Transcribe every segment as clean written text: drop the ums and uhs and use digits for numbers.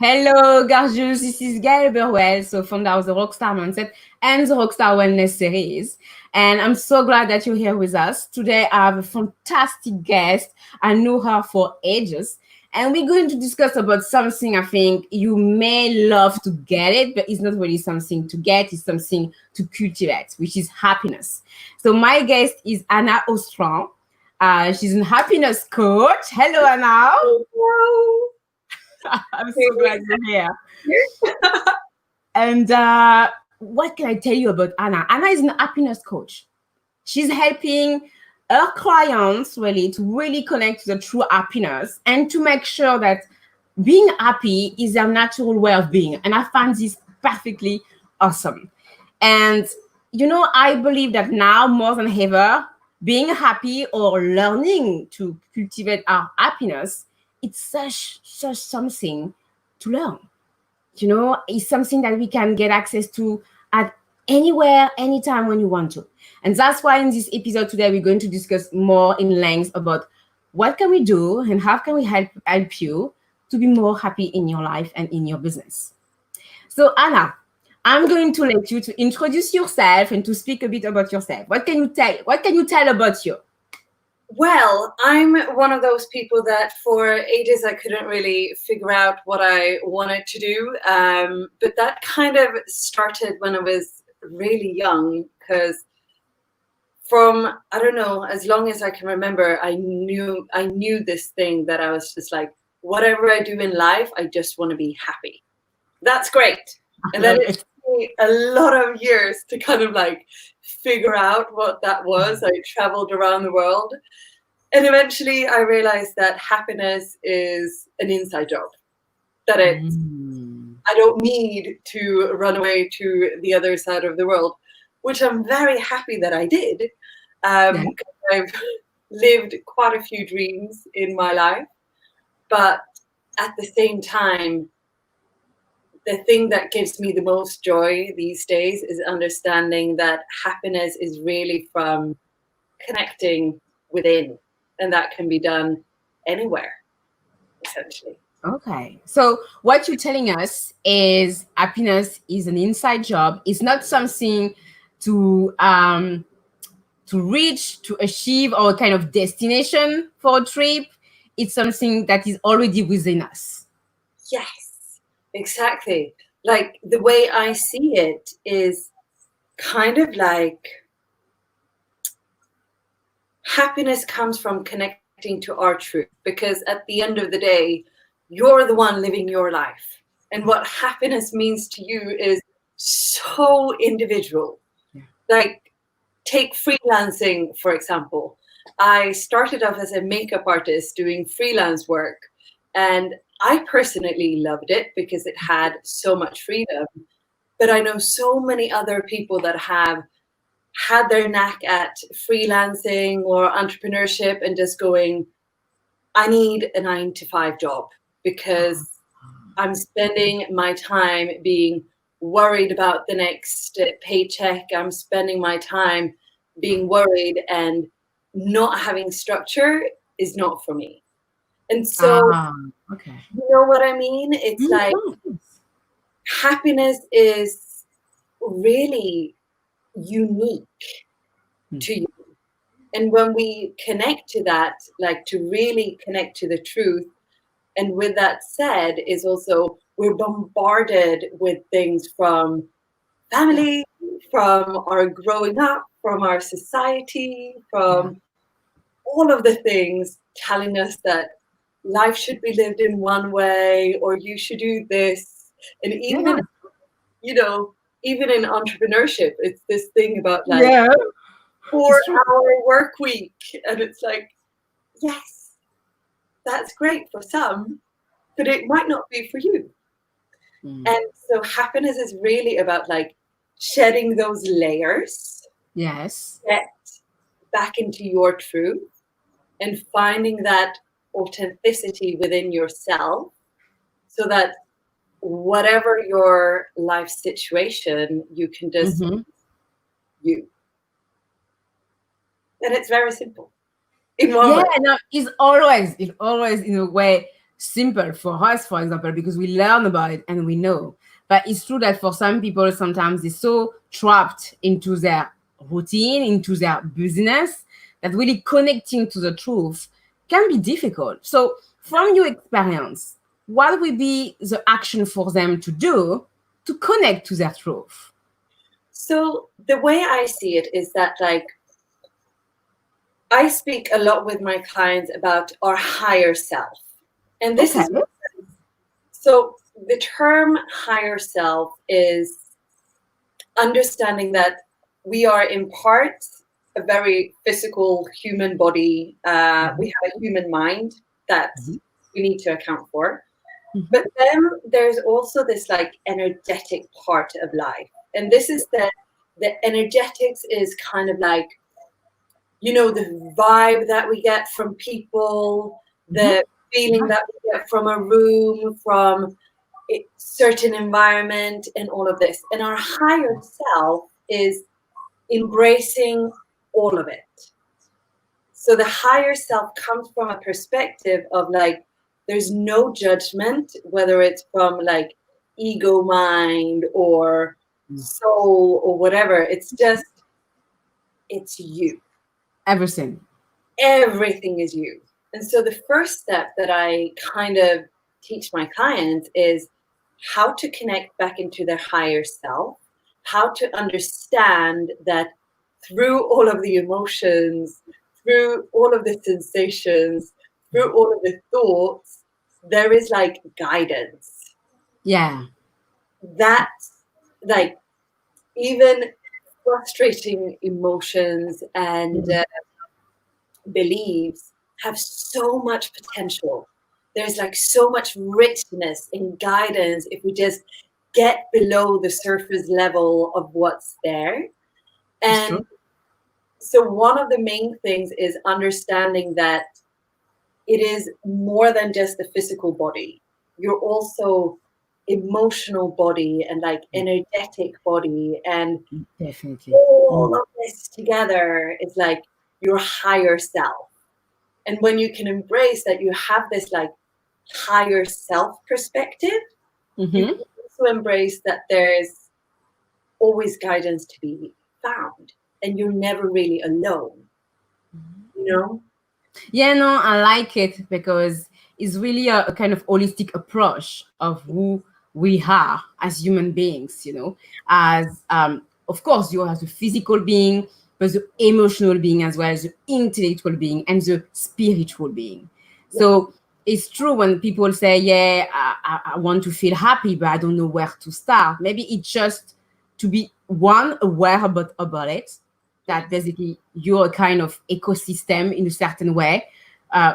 Hello, gorgeous. This is Gail Burwell, so founder of the Rockstar Mindset and the Rockstar Wellness series. And I'm so glad that you're here with us. Today, I have a fantastic guest. I know her for ages. And we're going to discuss about something I think you may love to get it, but it's not really something to get, it's something to cultivate, which is happiness. So my guest is Anna Ostrand. She's a happiness coach. Hello, Anna. Hello. I'm so glad you're here. And what can I tell you about Anna? Anna is an happiness coach. She's helping her clients to really connect to the true happiness and to make sure that being happy is their natural way of being. And I find this perfectly awesome. And I believe that now more than ever, being happy or learning to cultivate our happiness, it's such something to learn. It's something that we can get access to at anywhere, anytime when you want to. And that's why in this episode today, we're going to discuss more in length about what can we do and how can we help you to be more happy in your life and in your business. So Anna, I'm going to let you to introduce yourself and to speak a bit about yourself. What can you tell about you? Well, I'm one of those people that for ages I couldn't really figure out what I wanted to do. But that kind of started when I was really young, because from, I don't know, as long as I can remember, I knew this thing that I was just like, whatever I do in life, I just want to be happy. That's great. And then it took me a lot of years to kind of like figure out what that was. I traveled around the world. And eventually I realized that happiness is an inside job. That I don't need to run away to the other side of the world, which I'm very happy that I did. I've lived quite a few dreams in my life. But at the same time, the thing that gives me the most joy these days is understanding that happiness is really from connecting within, and that can be done anywhere, essentially. Okay. So what you're telling us is happiness is an inside job. It's not something to reach, to achieve, or a kind of destination for a trip. It's something that is already within us. Yes, exactly. Like the way I see it is kind of like happiness comes from connecting to our truth, because at the end of the day, you're the one living your life. And what happiness means to you is so individual. Yeah. Like, take freelancing, for example. I started off as a makeup artist doing freelance work, and I personally loved it because it had so much freedom. But I know so many other people that have had their knack at freelancing or entrepreneurship and just going, I need a 9-to-5 job because I'm spending my time being worried about the next paycheck. I'm spending my time being worried, and not having structure is not for me. And so, Okay. you know what I mean? It's like happiness is really unique to you. And when we connect to that, like to really connect to the truth, and with that said, is also we're bombarded with things from family, from our growing up, from our society, from all of the things telling us that life should be lived in one way, or you should do this. And even, even in entrepreneurship, it's this thing about like 4-hour work week. And it's like, yes, that's great for some, but it might not be for you. And so happiness is really about like shedding those layers. Yes. Get back into your truth and finding that authenticity within yourself, so that whatever your life situation, you can just you. And it's very simple. No, it's always in a way simple for us, for example, because we learn about it and we know. But it's true that for some people, sometimes they're so trapped into their routine, into their business, that really connecting to the truth can be difficult. So, from your experience, what will be the action for them to do to connect to their truth? So the way I see it is that, like, I speak a lot with my clients about our higher self. And this Okay. is so the term higher self is understanding that we are in part a very physical human body. We have a human mind that we need to account for. But then there's also this like energetic part of life. And this is the energetics is kind of like, you know, the vibe that we get from people, the feeling that we get from a room, from a certain environment, and all of this. And our higher self is embracing all of it. So the higher self comes from a perspective of like, there's no judgment, whether it's from like ego mind or soul or whatever. It's just, it's you. Everything. Everything is you. And so the first step that I kind of teach my clients is how to connect back into their higher self, how to understand that through all of the emotions, through all of the sensations, through all of the thoughts, there is like guidance. Yeah. That's like even frustrating emotions and beliefs have so much potential. There's like so much richness and guidance if we just get below the surface level of what's there. And so one of the main things is understanding that it is more than just the physical body. You're also emotional body and like energetic body, and Definitely. all of this together is like your higher self. And when you can embrace that you have this like higher self perspective, you can also embrace that there's always guidance to be found and you're never really alone, you know? Yeah, no, I like it because it's really a kind of holistic approach of who we are as human beings, you know, as of course you are the physical being, but the emotional being as well as the intellectual being and the spiritual being. So it's true when people say, yeah, I want to feel happy, but I don't know where to start. Maybe it's just to be one aware about it, that basically you're a kind of ecosystem in a certain way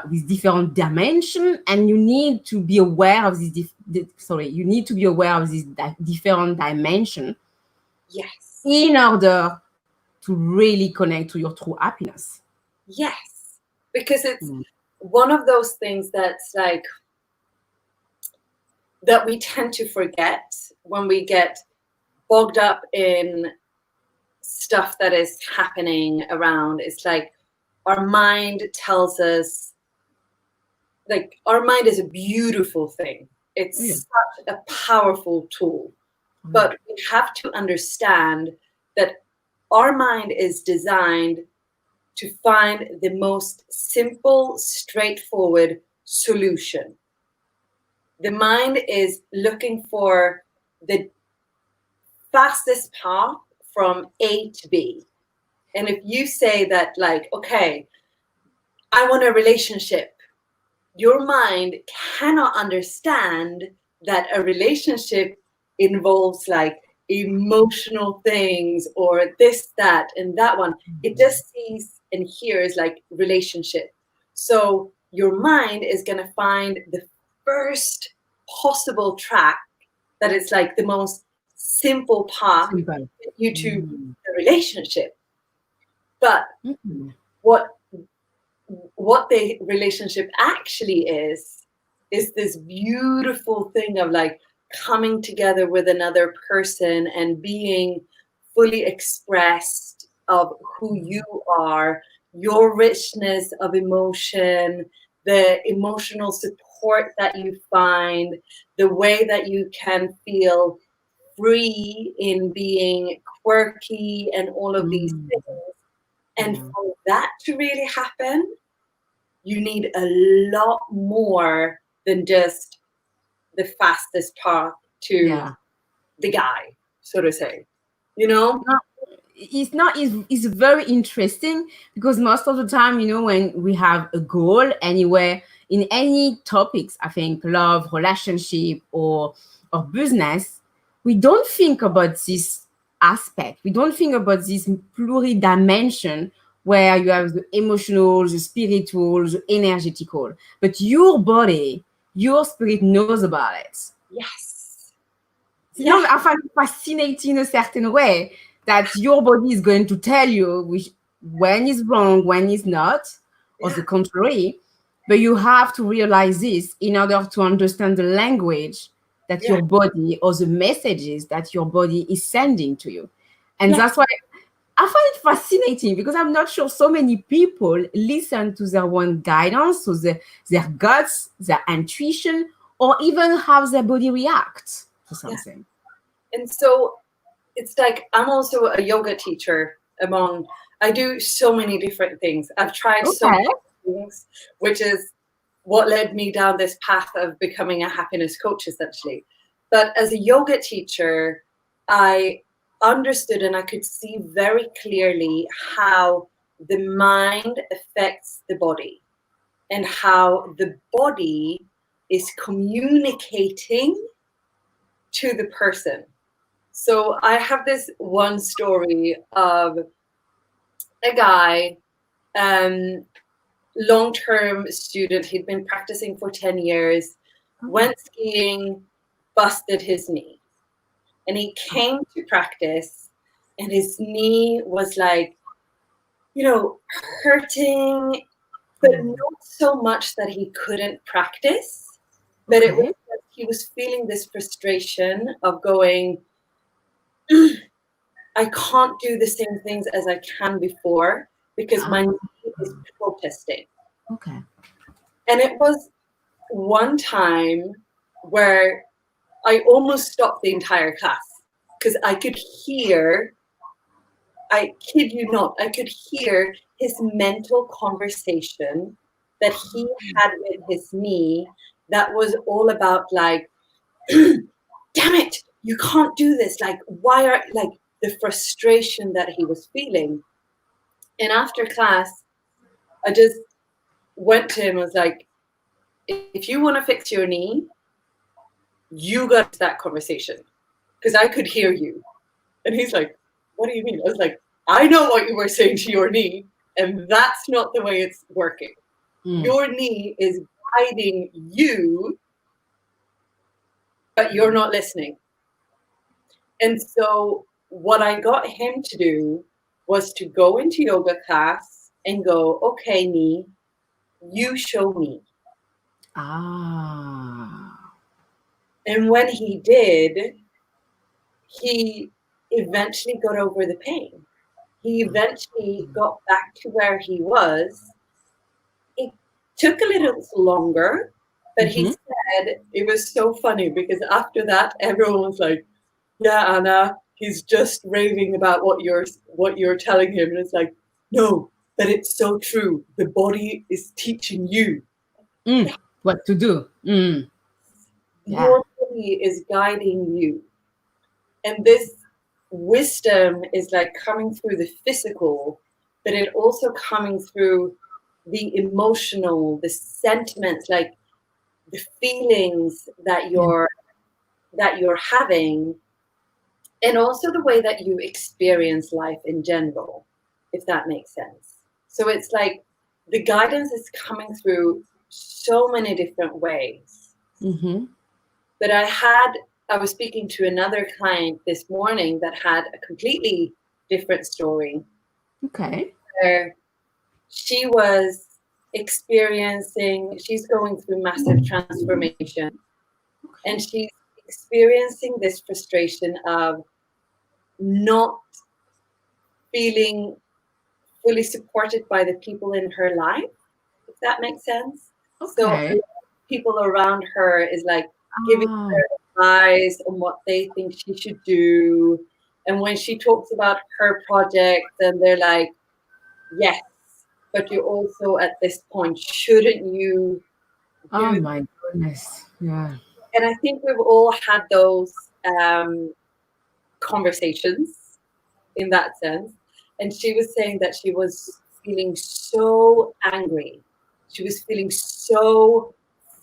with different dimension, and you need to be aware of this. You need to be aware of this different dimension. Yes. In order to really connect to your true happiness. Yes, because it's one of those things that's like that we tend to forget when we get bogged up in stuff that is happening around. It's like our mind tells us, like, our mind is a beautiful thing. It's such a powerful tool. But we have to understand that our mind is designed to find the most simple, straightforward solution. The mind is looking for the fastest path from A to B. And if you say that, like, okay, I want a relationship, your mind cannot understand that a relationship involves like emotional things or this, that, and that one. It just sees and hears like relationship. So your mind is going to find the first possible track that is like the most simple path to get you to the relationship. But what the relationship actually is this beautiful thing of like coming together with another person and being fully expressed of who you are, your richness of emotion, the emotional support support that you find, the way that you can feel free in being quirky and all of these things. And for that to really happen, you need a lot more than just the fastest path to the guy, so to say, you know? It's very interesting because most of the time, when we have a goal anywhere in any topics, I think love, relationship, or business, we don't think about this aspect. We don't think about this pluridimension where you have the emotional, the spiritual, the energetical. But your body, your spirit knows about it. Yes. I find it fascinating in a certain way that your body is going to tell you when is wrong, when is not, or the contrary. But you have to realize this in order to understand the language that your body, or the messages that your body is sending to you. And that's why I find it fascinating, because I'm not sure so many people listen to their own guidance, so their guts, their intuition, or even how their body reacts to something. And so it's like, I'm also a yoga teacher I do so many different things. I've tried so many things, which is what led me down this path of becoming a happiness coach, essentially. But as a yoga teacher, I understood and I could see very clearly how the mind affects the body and how the body is communicating to the person. So I have this one story of a guy, long-term student. He'd been practicing for 10 years, went skiing, busted his knee. And he came to practice and his knee was like, hurting, but not so much that he couldn't practice, but it was that he was feeling this frustration of going, I can't do the same things as I can before because my knee is protesting. Okay. And it was one time where I almost stopped the entire class because I could hear, I kid you not, I could hear his mental conversation that he had with his knee that was all about like, damn it, you can't do this. Like, the frustration that he was feeling. And after class, I just went to him and was like, if you want to fix your knee, you got that conversation because I could hear you. And he's like, what do you mean? I was like, I know what you were saying to your knee, and that's not the way it's working. Your knee is guiding you, but you're not listening. And so what I got him to do was to go into yoga class and go, okay, knee, you show me. And when he did, he eventually got over the pain. He eventually got back to where he was. It took a little longer, but he said it was so funny because after that, everyone was like, yeah, Anna, he's just raving about what you're telling him. And it's like, no, but it's so true. The body is teaching you what to do. Your body is guiding you. And this wisdom is like coming through the physical, but it also coming through the emotional, the sentiments, like the feelings that you're having, and also the way that you experience life in general, if that makes sense. So it's like the guidance is coming through so many different ways. But I was speaking to another client this morning that had a completely different story. Okay. Where she was she's going through massive transformation. And she's experiencing this frustration of not feeling fully supported by the people in her life, if that makes sense. Okay. So people around her is like giving her advice on what they think she should do. And when she talks about her project, then they're like, yes, but you also at this point, shouldn't you Oh do? my goodness. Yeah. And I think we've all had those conversations in that sense. And she was saying that she was feeling so angry. She was feeling so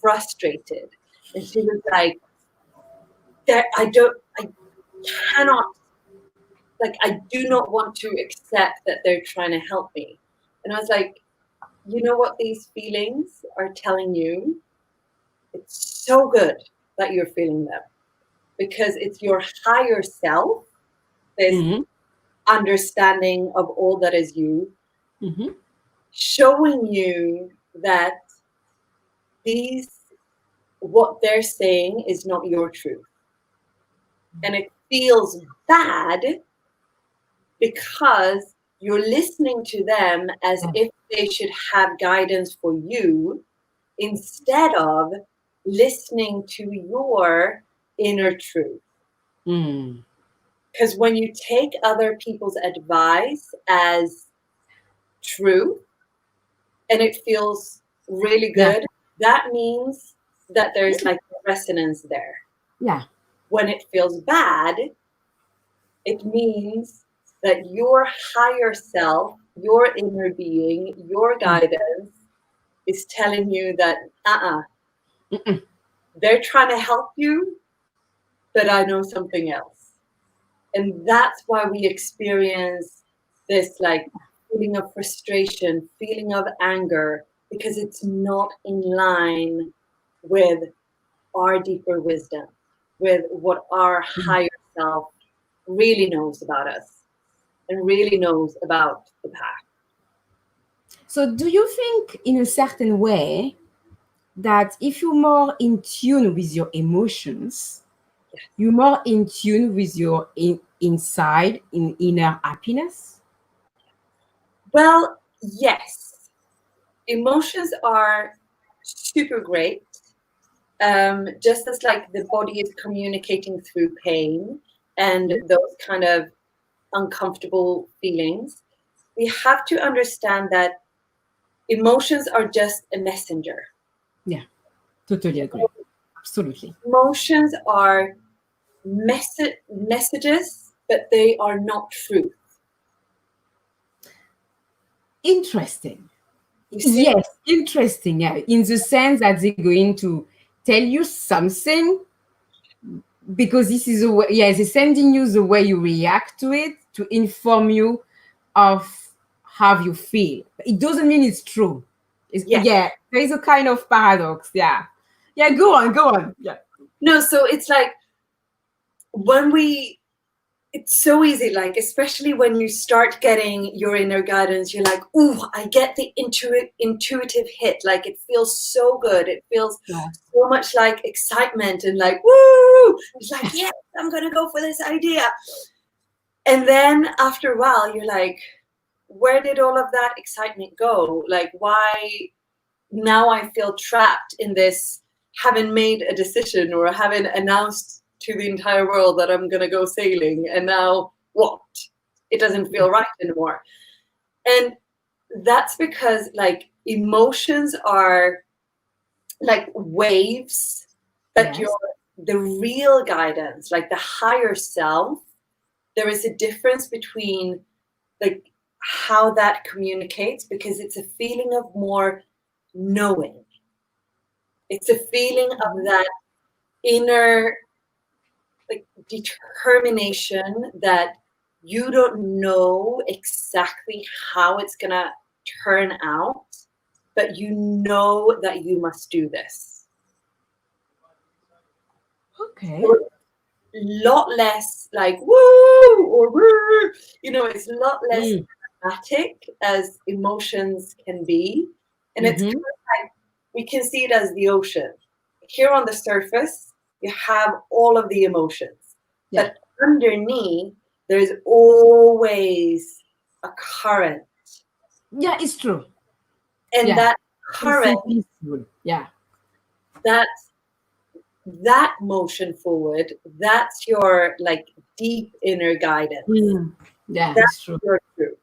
frustrated. And she was like, that I cannot, like, I do not want to accept that they're trying to help me. And I was like, you know what these feelings are telling you? It's so good that you're feeling them because it's your higher self, this Mm-hmm. understanding of all that is you, Mm-hmm. showing you that these, what they're saying is not your truth. And it feels bad because you're listening to them as if they should have guidance for you instead of listening to your inner truth. Mm. Because when you take other people's advice as truth and it feels really Yeah. good, that means that there's like resonance there. Yeah. When it feels bad, it means that your higher self, your inner being, your guidance is telling you that, Mm-mm. they're trying to help you, but I know something else. And that's why we experience this like feeling of frustration, feeling of anger, because it's not in line with our deeper wisdom, with what our higher self really knows about us and really knows about the path. So, do you think, in a certain way, that if you're more in tune with your emotions, you're more in tune with your inner happiness? Well, yes, emotions are super great. Just as like the body is communicating through pain and those kind of uncomfortable feelings, we have to understand that emotions are just a messenger. Yeah, totally agree. Absolutely. Emotions are messages, but they are not truth. Interesting. You see? Yes, interesting. Yeah, in the sense that they're going to tell you something because this is a way, yeah, they're sending you the way you react to it to inform you of how you feel. It doesn't mean it's true. Yes. Yeah, there is a kind of paradox. Yeah. Yeah, go on, go on. Yeah. No, so it's like when we, it's so easy, like, especially when you start getting your inner guidance, you're like, ooh, I get the intuitive hit. Like, it feels so good. It feels Yeah. so much like excitement and like, woo! It's like, yes, I'm going to go for this idea. And then after a while, you're like, where did all of that excitement go? Like, why now I feel trapped in this, haven't made a decision or haven't announced to the entire world that I'm going to go sailing. And now what? It doesn't feel right anymore. And that's because like emotions are like waves that Yes. the real guidance, like the higher self, there is a difference between like how that communicates because it's a feeling of more knowing. It's a feeling of that inner like determination that you don't know exactly how it's gonna turn out, but you know that you must do this. Okay. So a lot less like woo or woo, it's a lot less Mm. dramatic as emotions can be. And it's kind Mm-hmm. of like we can see it as the ocean. Here on the surface, you have all of the emotions. Yeah. But underneath, there's always a current. Yeah, it's true. And Yeah. that It's current so peaceful. Yeah. that motion forward, that's your like deep inner guidance. Yeah, That's it's true. your truth.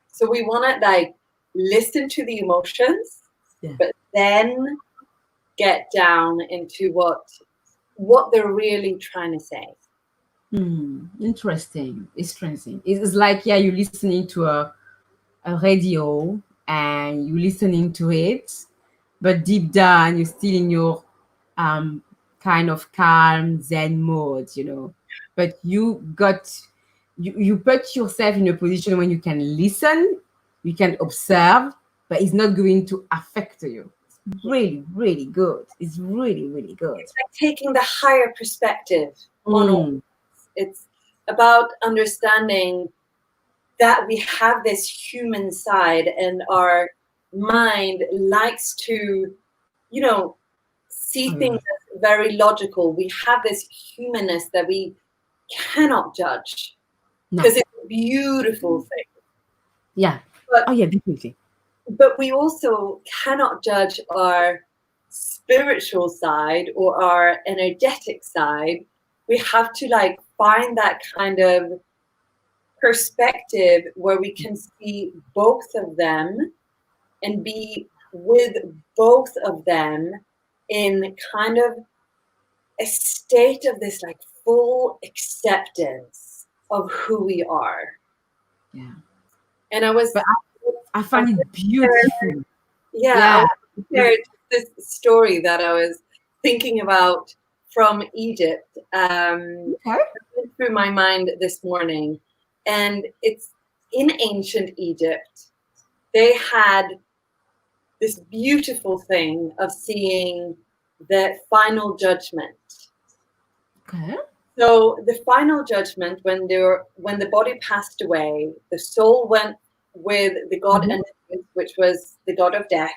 So we want to like listen to the emotions, Yeah. but then get down into what they're really trying to say. Interesting. It's interesting. It's like, yeah, you're listening to a radio and you're listening to it, but deep down you're still in your um kind of calm zen mode, but you put yourself in a position when you can listen, you can observe, but it's not going to affect you. It's really, really good. It's really, really good. It's like taking the higher perspective on all. Mm. It's about understanding that we have this human side, and our mind likes to, see Oh, things yeah. as very logical. We have this humanness that we cannot judge No. because it's a beautiful thing. Yeah. But Oh, yeah, definitely. we also cannot judge our spiritual side or our energetic side. We have to like find that kind of perspective where we can see both of them and be with both of them in kind of a state of this like full acceptance of who we are. Yeah. And I was, But I I find it beautiful. yeah, I Yeah. was shared this story that I was thinking about from Egypt. Okay. Went through my mind this morning, and it's in ancient Egypt. They had this beautiful thing of seeing the final judgment. Okay. So the final judgment, when the body passed away, the soul went with the god Mhm. Anubis, which was the god of death,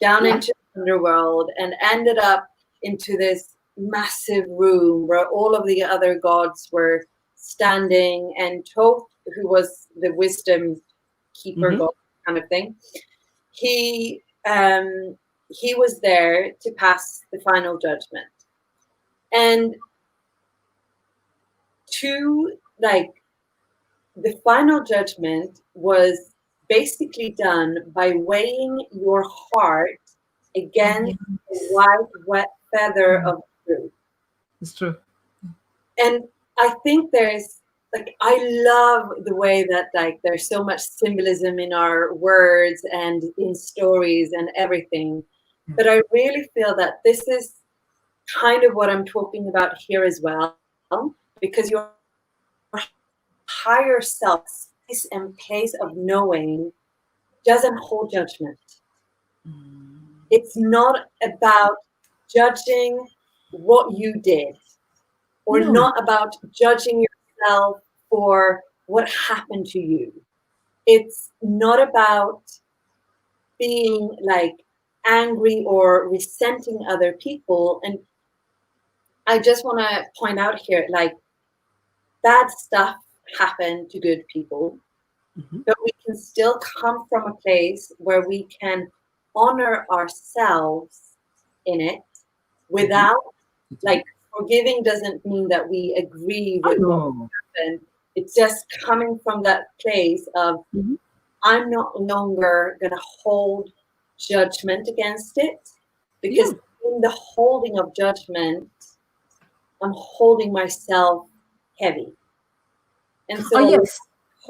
down Yeah. into the underworld and ended up into this massive room where all of the other gods were standing, and Thoth, who was the wisdom keeper Mm-hmm. god kind of thing, he he was there to pass the final judgment. And to like the final judgment was basically done by weighing your heart against the Yes. white wet feather Mm. of truth. It's true. And I think there's like I love the way that like there's so much symbolism in our words and in stories and everything. Yeah. But I really feel that this is kind of what I'm talking about here as well, because your higher self, space and place of knowing, doesn't hold judgment. Mm. It's not about judging what you did, or No. not about judging yourself for what happened to you. It's not about being like angry or resenting other people. And I just want to point out here, like, bad stuff happen to good people, Mm-hmm. but we can still come from a place where we can honor ourselves in it Mm-hmm. without, like, forgiving doesn't mean that we agree Oh with what no. happened. It's just coming from that place of, Mm-hmm. I'm no longer going to hold judgment against it, because Yeah. in the holding of judgment, I'm holding myself heavy. And Oh so, yes.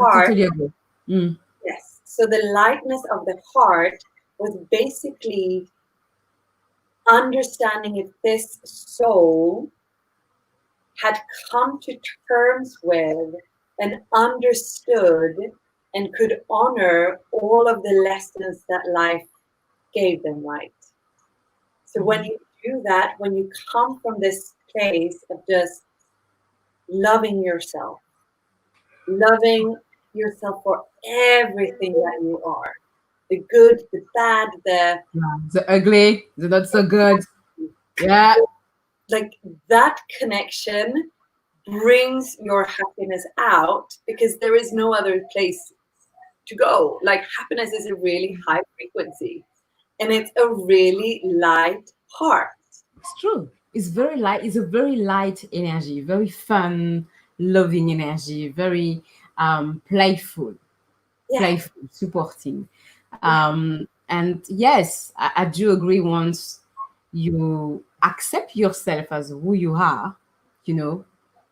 I heart, totally agree. Mm. yes. So the lightness of the heart was basically understanding if this soul had come to terms with and understood and could honor all of the lessons that life gave them, right? So when you do that, when you come from this place of just loving yourself for everything that you are, the good, the bad, Yeah. The ugly, the not so good. Yeah. like that connection brings your happiness out, because there is no other place to go. Like, happiness is a really high frequency, and it's a really light heart. It's true. It's very light. It's a very light energy, very fun, loving energy, very playful, Yeah, supporting. yeah, And yes, I do agree. Once you accept yourself as who you are, you know,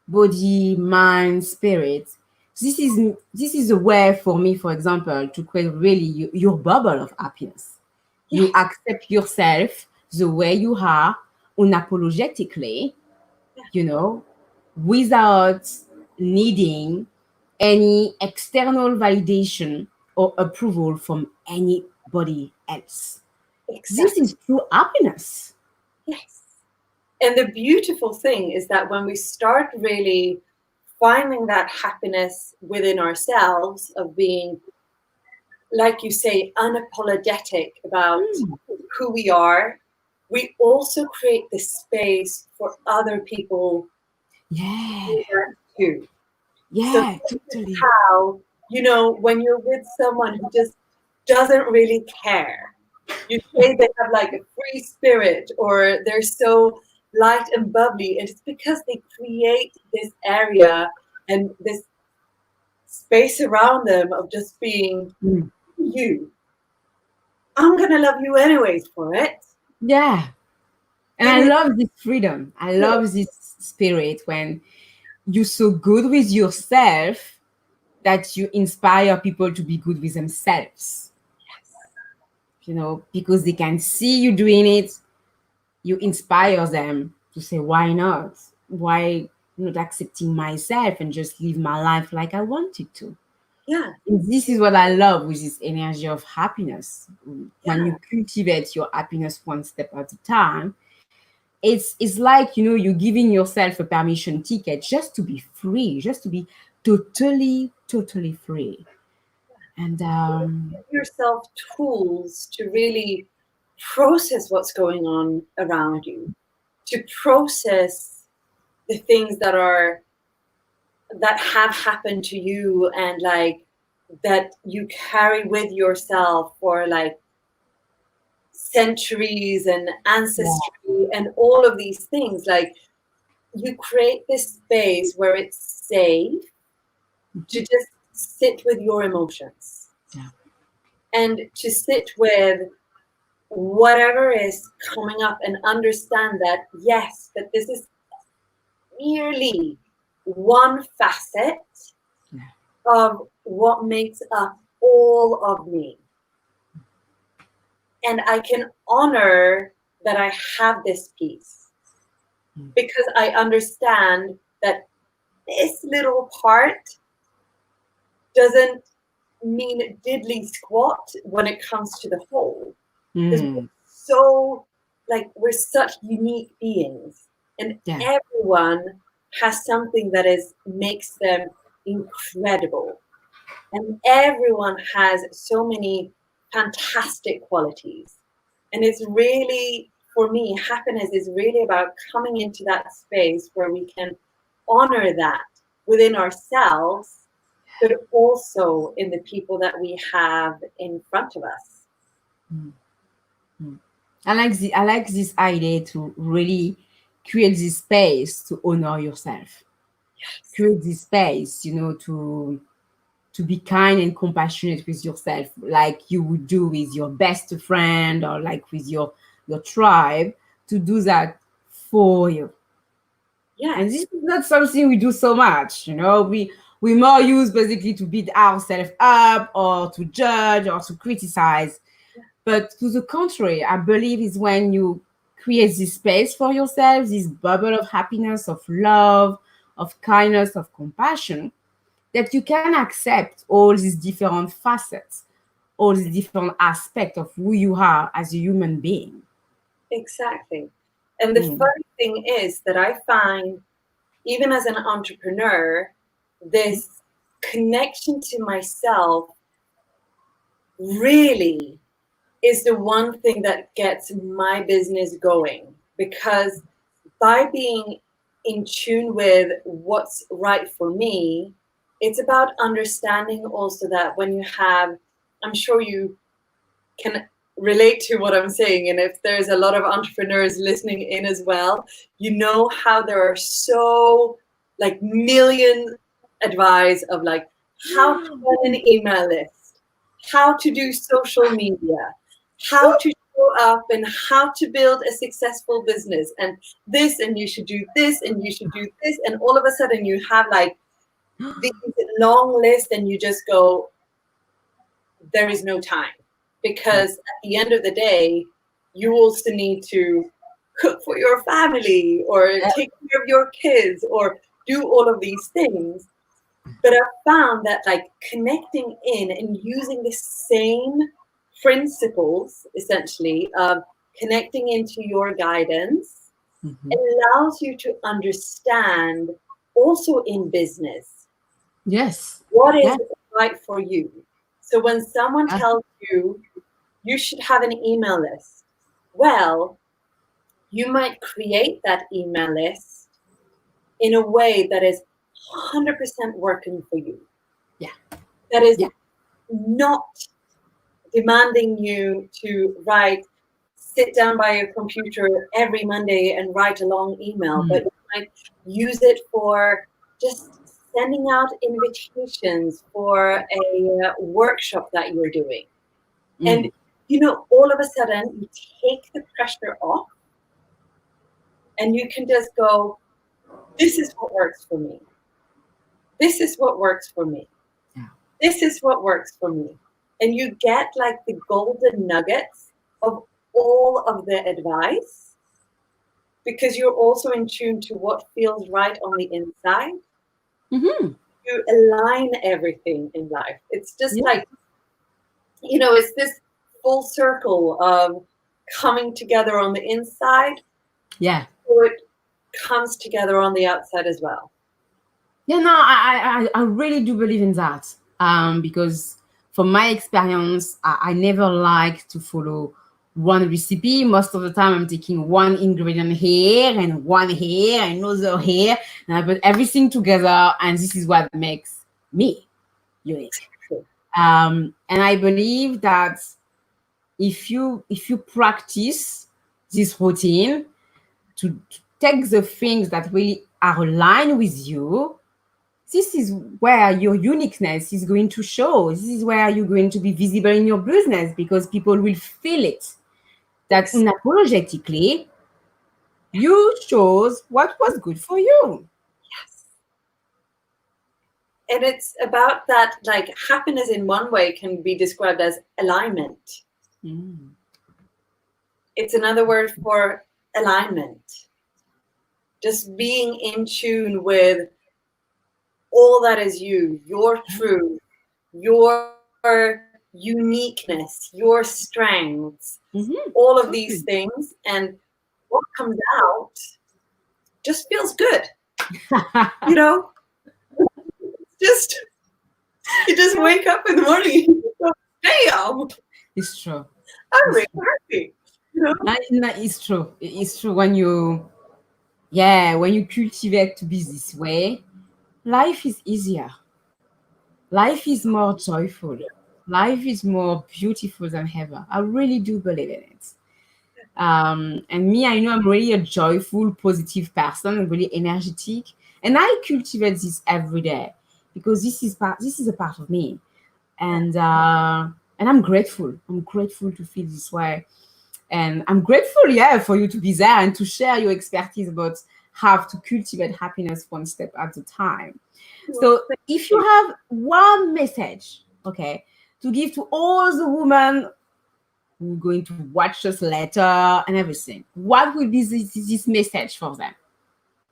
body, mind, spirit. This is a way for me, for example, to create really your bubble of happiness. You yes, accept yourself the way you are unapologetically, yeah, you know, without needing any external validation or approval from anybody else. This exactly. is true happiness. Yes. And the beautiful thing is that when we start really finding that happiness within ourselves of being, like you say, unapologetic about Mm, who we are, we also create the space for other people to yeah, do that too. So yeah, this is totally. how, when you're with someone who just doesn't really care, you say they have like a free spirit or they're so light and bubbly, and it's because they create this area and this space around them of just being Mm. you. I'm gonna love you anyways for it. Yeah. And I And love this freedom. I love this spirit when you're so good with yourself that you inspire people to be good with themselves, because they can see you doing it. You inspire them to say, why not? Why not accepting myself and just live my life like I wanted to? yeah, And this is what I love with this energy of happiness. When yeah, you cultivate your happiness one step at a time, it's like you're giving yourself a permission ticket just to be free, just to be totally free. And give yourself tools to really process what's going on around you, to process the things that have happened to you and like that you carry with yourself for like centuries and yeah, ancestry and all of these things. Like you create this space where it's safe to just sit with your emotions yeah, and to sit with whatever is coming up and understand that yes, that this is merely one facet yeah. of what makes up all of me. And I can honor that I have this piece Mm. because I understand that this little part doesn't mean diddly squat when it comes to the whole. Because we're Mm. so, like, we're such unique beings, and Yeah, everyone has something that makes them incredible. And everyone has so many fantastic qualities. And it's really, for me, happiness is really about coming into that space where we can honor that within ourselves, but also in the people that we have in front of us. mm, mm. I like this idea to really create this space to honor yourself, create this space, to be kind and compassionate with yourself, like you would do with your best friend or like with your tribe, to do that for you. And this Yes, is not something we do so much. We more use basically to beat ourselves up or to judge or to criticize. But to the contrary, I believe is when you create this space for yourself, this bubble of happiness, of love, of kindness, of compassion, that you can accept all these different facets, all these different aspects of who you are as a human being. exactly. And the Mm. funny thing is that I find, even as an entrepreneur, this connection to myself really is the one thing that gets my business going, because by being in tune with what's right for me, it's about understanding also that when you have, I'm sure you can relate to what I'm saying, and if there's a lot of entrepreneurs listening in as well, you know how there are so like million advice of like how to run an email list, how to do social media, how to show up, and how to build a successful business, and this, and you should do this, and you should do this, and all of a sudden you have like this long list, and you just go, there is no time, because at the end of the day, you also need to cook for your family or take care of your kids or do all of these things. But I've found that like connecting in and using the same principles, essentially, of connecting into your guidance allows you to understand also in business Yes. what is Yes. right for you. So when someone tells you you should have an email list, well, you might create that email list in a way that is 100% working for you. Yeah. That is not demanding you to sit down by your computer every Monday and write a long email, but you might use it for just sending out invitations for a workshop that you're doing. And, all of a sudden you take the pressure off and you can just go, this is what works for me. This is what works for me. Yeah. This is what works for me. And you get like the golden nuggets of all of the advice, because you're also in tune to what feels right on the inside. You align everything in life. It's just like, it's this full circle of coming together on the inside. Yeah. So it comes together on the outside as well. Yeah, no, I really do believe in that. Because from my experience, I never like to follow one recipe. Most of the time, I'm taking one ingredient here and one here, another here, and I put everything together, and this is what makes me unique. And I believe that if you practice this routine to take the things that really are aligned with you, this is where your uniqueness is going to show. This is where you're going to be visible in your business, because people will feel it. That unapologetically, you chose what was good for you. Yes. And it's about that, like, happiness in one way can be described as alignment. It's another word for alignment. Just being in tune with all that is you, your truth, your uniqueness, your strengths, all of these things. And what comes out just feels good. You just wake up in the morning and you go, damn. It's true. I'm really happy. It's true. It's true. When you cultivate to be this way, life is easier. Life is more joyful. Life is more beautiful than ever. I really do believe in it. And me, I know I'm really a joyful, positive person, really energetic, and I cultivate this every day, because this is a part of me, and I'm grateful. I'm grateful to feel this way, and I'm grateful, for you to be there and to share your expertise about how to cultivate happiness one step at a time. So, if you have one message, to give to all the women who are going to watch us later and everything, what will be this message for them?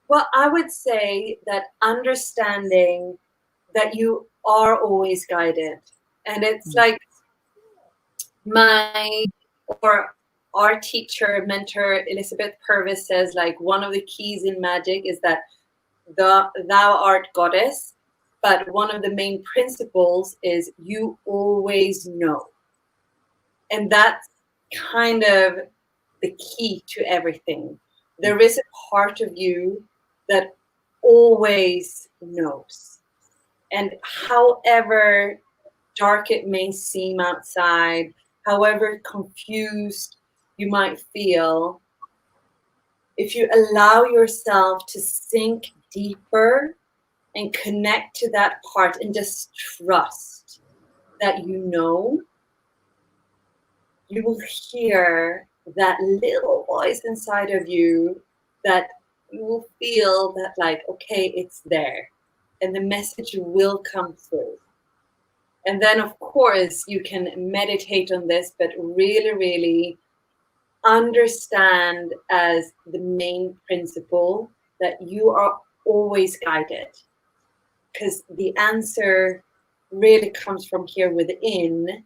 Well, I would say that understanding that you are always guided. And it's like our teacher, mentor, Elizabeth Purvis says, like, one of the keys in magic is that thou art goddess, but one of the main principles is you always know. And that's kind of the key to everything. There is a part of you that always knows. And however dark it may seem outside, however confused you might feel, if you allow yourself to sink deeper and connect to that part and just trust that you know, you will hear that little voice inside of you that you will feel that like, okay, it's there. And the message will come through. And then, of course, you can meditate on this, but really, really understand as the main principle that you are always guided. Because the answer really comes from here within,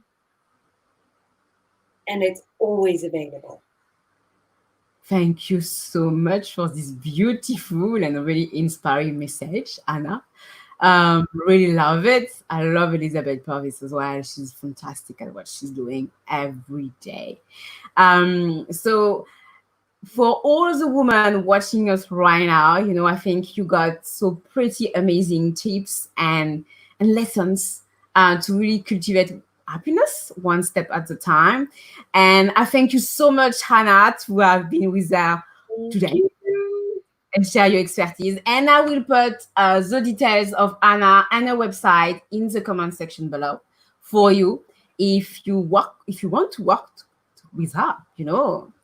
and it's always available. Thank you so much for this beautiful and really inspiring message, Anna. Really love it. I love Elizabeth Purvis as well. She's fantastic at what she's doing every day. So for all the women watching us right now, I think you got so pretty amazing tips and lessons to really cultivate happiness one step at a time. And I thank you so much, Hannah, to have been with us today and share your expertise. And I will put the details of Anna and her website in the comment section below for you if you want to work with her.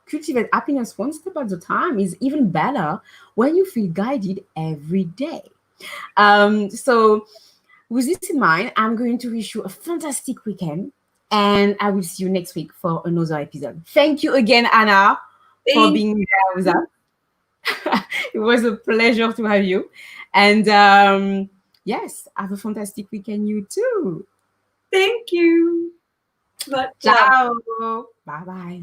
Cultivate happiness one step at a time is even better when you feel guided every day. So with this in mind, I'm going to wish you a fantastic weekend, and I will see you next week for another episode. Thank you again, Anna, for being there with us. It was a pleasure to have you. And yes, have a fantastic weekend, you too. Thank you. Ciao. Bye-bye.